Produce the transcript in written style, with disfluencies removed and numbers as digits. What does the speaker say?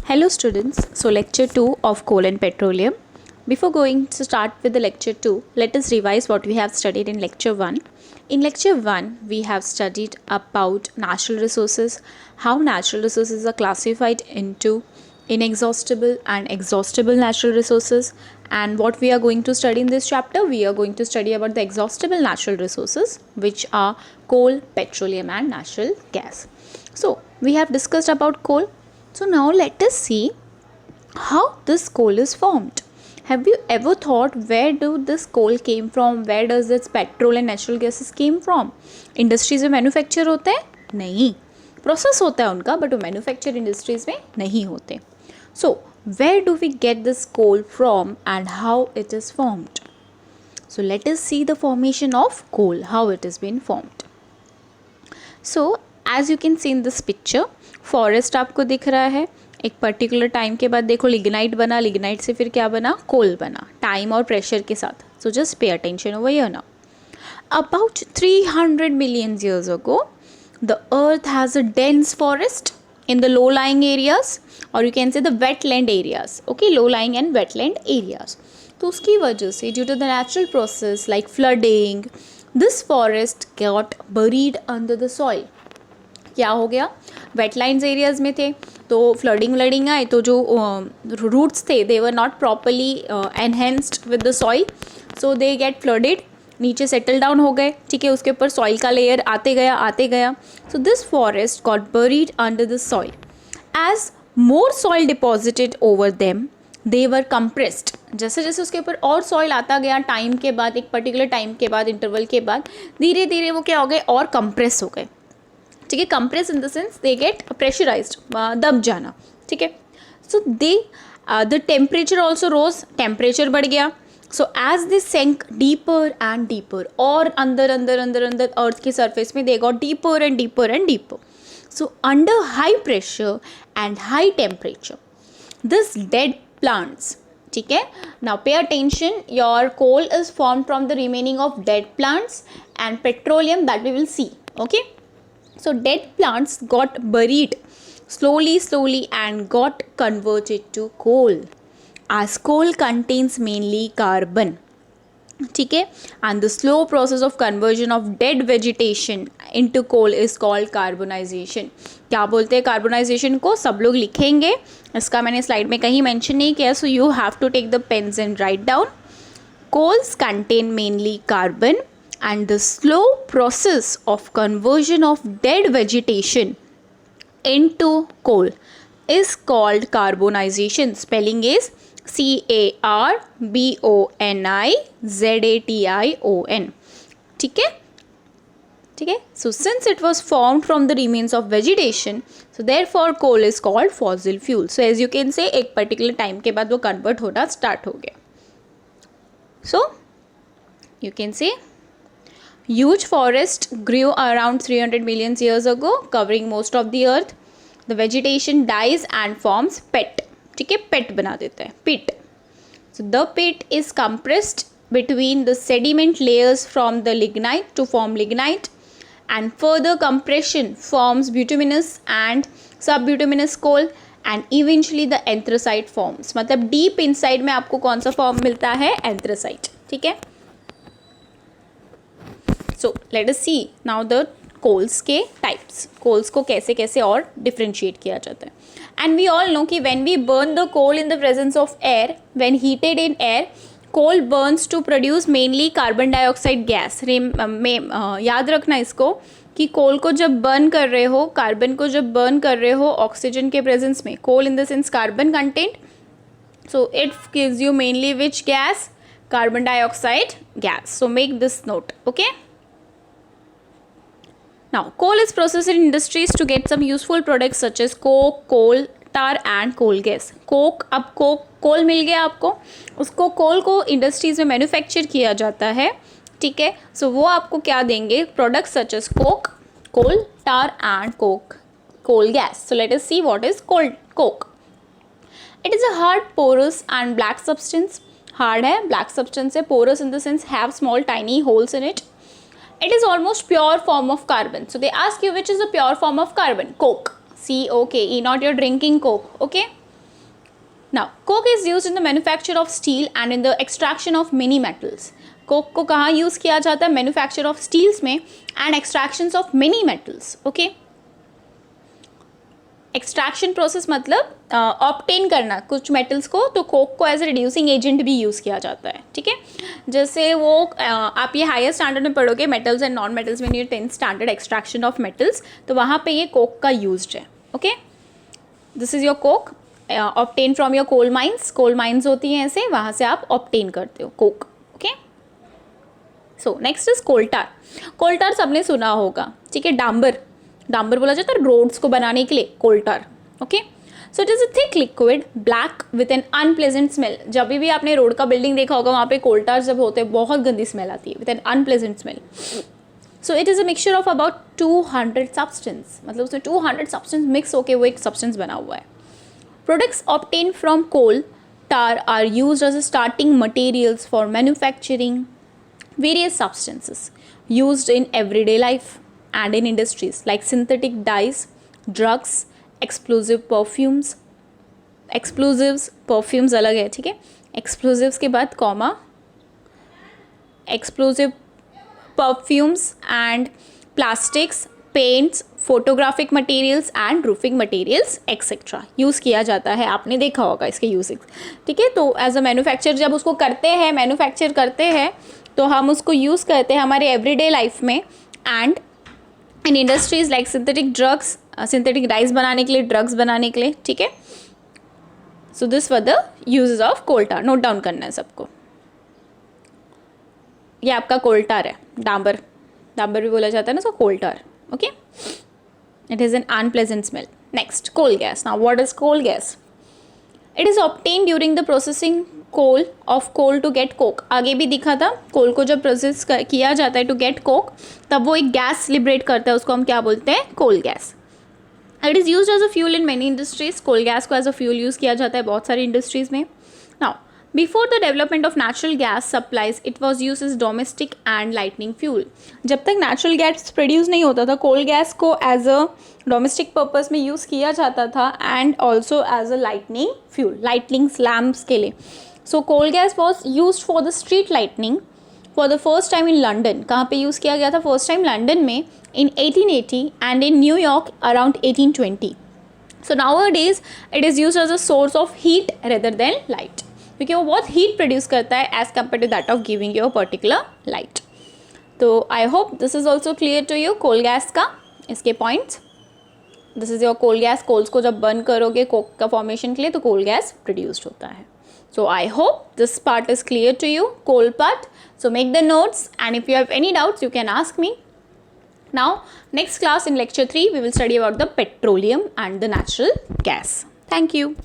Hello students, so lecture 2 of coal and petroleum. Before going to start with the lecture 2, let us revise what we have studied in lecture 1. In lecture 1, we have studied about natural resources, how natural resources are classified into inexhaustible and exhaustible natural resources, and what we are going to study in this chapter, we are going to study about the exhaustible natural resources, which are coal, petroleum and natural gas. So, we have discussed about coal. So now let us see how this coal is formed. Have you ever thought where do this coal came from? Where does its petrol and natural gases came from? Industries में manufacture होते हैं? नहीं. Process होता है उनका, but वो manufacture industries में नहीं होते. So where do we get this coal from and how it is formed? So let us see the formation of coal, how it has been formed. So as you can see in this picture, forest आपको दिख रहा है. एक particular time के बाद देखो lignite बना, lignite से फिर क्या बना, कोल बना, टाइम और प्रेशर के साथ. So just pay attention over here now. About 300 million years ago the earth has a dense forest in the low lying areas, or you can say the wetland areas. Okay, low lying and wetland areas. तो उसकी वजह से due to the natural process like flooding, this forest got buried under the soil. क्या हो गया, wetlands areas में थे तो फ्लडिंग आए तो जो रूट्स थे they were not properly enhanced with the soil, so they get flooded, नीचे सेटल डाउन हो गए. ठीक है, उसके ऊपर सॉइल का लेयर आते गया. So this forest got buried under the soil. As more soil deposited over them they were compressed. जैसे जैसे उसके ऊपर और सॉइल आता गया टाइम के बाद, एक पर्टिकुलर टाइम के बाद, इंटरवल के बाद, धीरे धीरे वो क्या हो गए, और कंप्रेस हो गए. ठीक है, compress in the sense they get pressurised, दब जाना. ठीक है, so they the temperature also rose, temperature बढ़ गया. सो एज दे सेंक डीपर एंड डीपर, और अंदर अर्थ के सरफेस में they got deeper and deeper. So under high pressure and high temperature this dead plants. ठीक है, now pay attention, your coal is form from the remaining of dead plants and petroleum that we will see. Okay, so dead plants got buried slowly and got converted to coal, as coal contains mainly carbon. ठीक है, and the slow process of conversion of dead vegetation into coal is called carbonization. क्या बोलते हैं carbonisation को, सब लोग लिखेंगे, इसका मैंने स्लाइड में कहीं मेंशन नहीं किया, so you have to take the pens and write down. Coals contain mainly carbon and the slow process of conversion of dead vegetation into coal is called carbonization. Spelling is CARBONIZATION. ठीक है. So since it was formed from the remains of vegetation, so therefore coal is called fossil fuel. So as you can say, एक particular time के बाद वो convert होना start हो गया. So you can say huge forest grew around 300 million years ago, covering most of the earth. The vegetation dies and forms pit. ठीक है, pit बना देता है, pit. So the pit is compressed between the sediment layers from the lignite to form lignite, and further compression forms bituminous and subbituminous coal, and eventually the anthracite forms. मतलब deep inside में आपको कौन सा form मिलता है, anthracite. ठीक है. So let us see now the coals के types. Coals को कैसे कैसे और differentiate किया जाता है. And we all know कि when we burn the coal in the presence of air, when heated in air, coal burns to produce mainly carbon dioxide gas. याद रखना इसको कि कोल को जब बर्न कर रहे हो, कार्बन को जब बर्न कर रहे हो ऑक्सीजन के प्रेजेंस में, coal in the sense carbon content, so it gives you mainly which gas? Carbon dioxide gas. So make this note. Okay. Now, coal is processed in industries to get some useful products such as coke, coal tar and coal gas. Coke, अब कोल मिल गया आपको, उसको कोल को industries में manufacture किया जाता है. ठीक है, सो वो आपको क्या देंगे, products such as coke, coal tar and coal gas. So let us see what is coke. It is a hard, porous and black substance. Hard है, black substance है, porous in the sense have small tiny holes in it. It is almost pure form of carbon. So they ask you which is the pure form of carbon. Coke. C-O-K-E, not your drinking Coke. Okay. Now, coke is used in the manufacture of steel and in the extraction of many metals. Coke को कहाँ use किया जाता है? Manufacture of steels में and extractions of many metals. Okay, extraction process मतलब obtain करना कुछ metals को, तो कोक को एज ए रिड्यूसिंग एजेंट भी यूज़ किया जाता है. ठीक है, जैसे वो आप ये हायर स्टैंडर्ड में पढ़ोगे मेटल्स एंड नॉन मेटल्स में, ये 10th standard extraction of metals, तो वहाँ पे ये कोक का यूज्ड है. Okay, this is your coke obtain from your coal mines. Coal mines होती हैं ऐसे, वहाँ से आप ऑब्टेन करते हो coke. Okay, so next is coal tar. Coal tar सबने सुना होगा. ठीक है, डांबर, डांबर बोला जाता है रोड्स को बनाने के लिए, coal tar. Okay, so it is a thick liquid black with an unpleasant smell. जब भी आपने रोड का बिल्डिंग देखा होगा, वहाँ पे कोल्टार जब होते हैं बहुत गंदी स्मेल आती है, with an unpleasant smell. So it is a mixture of about 200 substance, मतलब उसमें 200 सब्सटेंस मिक्स होकर वो एक सब्सटेंस बना हुआ है. Products obtained from coal tar are used as starting materials for manufacturing various substances used in everyday life and in industries like synthetic dyes, drugs, explosive perfumes. Explosives, perfumes अलग है. ठीक है, explosives के बाद comma, explosive perfumes and plastics, paints, photographic materials and roofing materials etcetera use किया जाता है. आपने देखा होगा इसके यूजेस. ठीक है, तो एज अ मैन्युफैक्चर जब उसको करते हैं, मैन्युफैक्चर करते हैं, तो हम उसको यूज़ करते हैं हमारे एवरीडे लाइफ में and in industries like synthetic drugs, synthetic dyes बनाने के लिए, ड्रग्स बनाने के लिए. ठीक है, so this were the uses of coal tar. Note down करना है सबको. ये आपका कोल्टार है. डांबर, डांबर भी बोला जाता है ना, सो कोल्टार. Okay, it is an unpleasant smell. Next, coal gas. Now, what is coal gas? It is obtained during the processing of coal to get coke. आगे भी दिखा था, कोल को जब प्रोसेस किया जाता है to get coke, तब वो एक गैस लिबरेट करता है, उसको हम क्या बोलते हैं? Coal gas. It is used as a fuel in many industries. Coal gas को एज अ फ्यूल यूज़ किया जाता है बहुत सारी इंडस्ट्रीज़ में. Now, Before the development of natural gas supplies, it was used as domestic and lightning fuel. जब तक natural gas produce नहीं होता था, कोल गैस को एज अ डोमेस्टिक पर्पस में यूज़ किया जाता था and also as a lightning fuel, lightning lamps के लिए. So coal gas was use for the street lightning for the first time in London. कहाँ पे यूज़ किया गया था फर्स्ट टाइम? लंडन में in 1880 and in New York around 1820. So nowadays it is used as a source of heat rather than light, क्योंकि वो बहुत heat produce करता है as compare to that of giving you a particular light. तो I hope this is also clear to you coal gas का, इसके points. This is your coal gas. Coals को जब बर्न करोगे कोक का formation के लिए, तो कोल गैस प्रोड्यूस्ड होता है. So I hope this part is clear to you, coal part. So make the notes and if you have any doubts you can ask me. Now next class in lecture 3 we will study about the petroleum and the natural gas. Thank you.